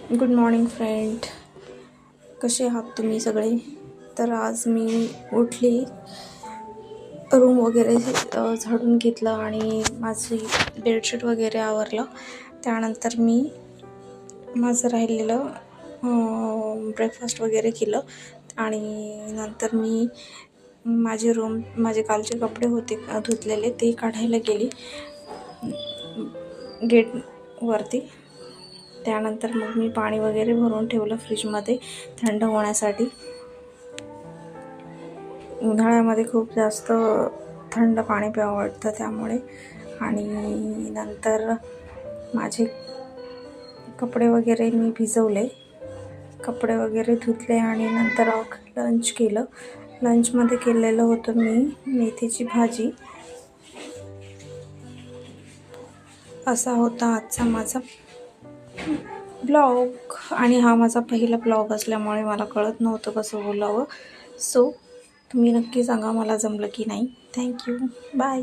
Good morning friend. कसे आहात तुम्ही सगळे? तर आज मी उठली, रूम वगैरे झाडून घेतलं आणि माझी बेडशीट वगैरे आवरलं. त्यानंतर मी माझं राहिलेलं ब्रेकफास्ट वगैरे केलं आणि नंतर मी माझे कालचे कपडे होते धुतलेले ते काढायला गेली गेटवरती. त्यानंतर मग मी पाणी वगैरे भरून ठेवलं फ्रीजमध्ये थंड होण्यासाठी. उन्हाळ्यामध्ये खूप जास्त थंड पाणी प्यावं वाटतं त्यामुळे. आणि नंतर माझे कपडे वगैरे मी भिजवले, कपडे वगैरे धुतले आणि नंतर लंच केलं. लंचमध्ये केलेलं होतं मी मेथीची भाजी. असा होता आजचा माझा ब्लॉग. आणि हा माझा पहिला ब्लॉग असल्यामुळे मला कळत नव्हतं कसं बोलावं. सो तुम्ही नक्की सांगा मला जमलं की नाही. थँक्यू. बाय.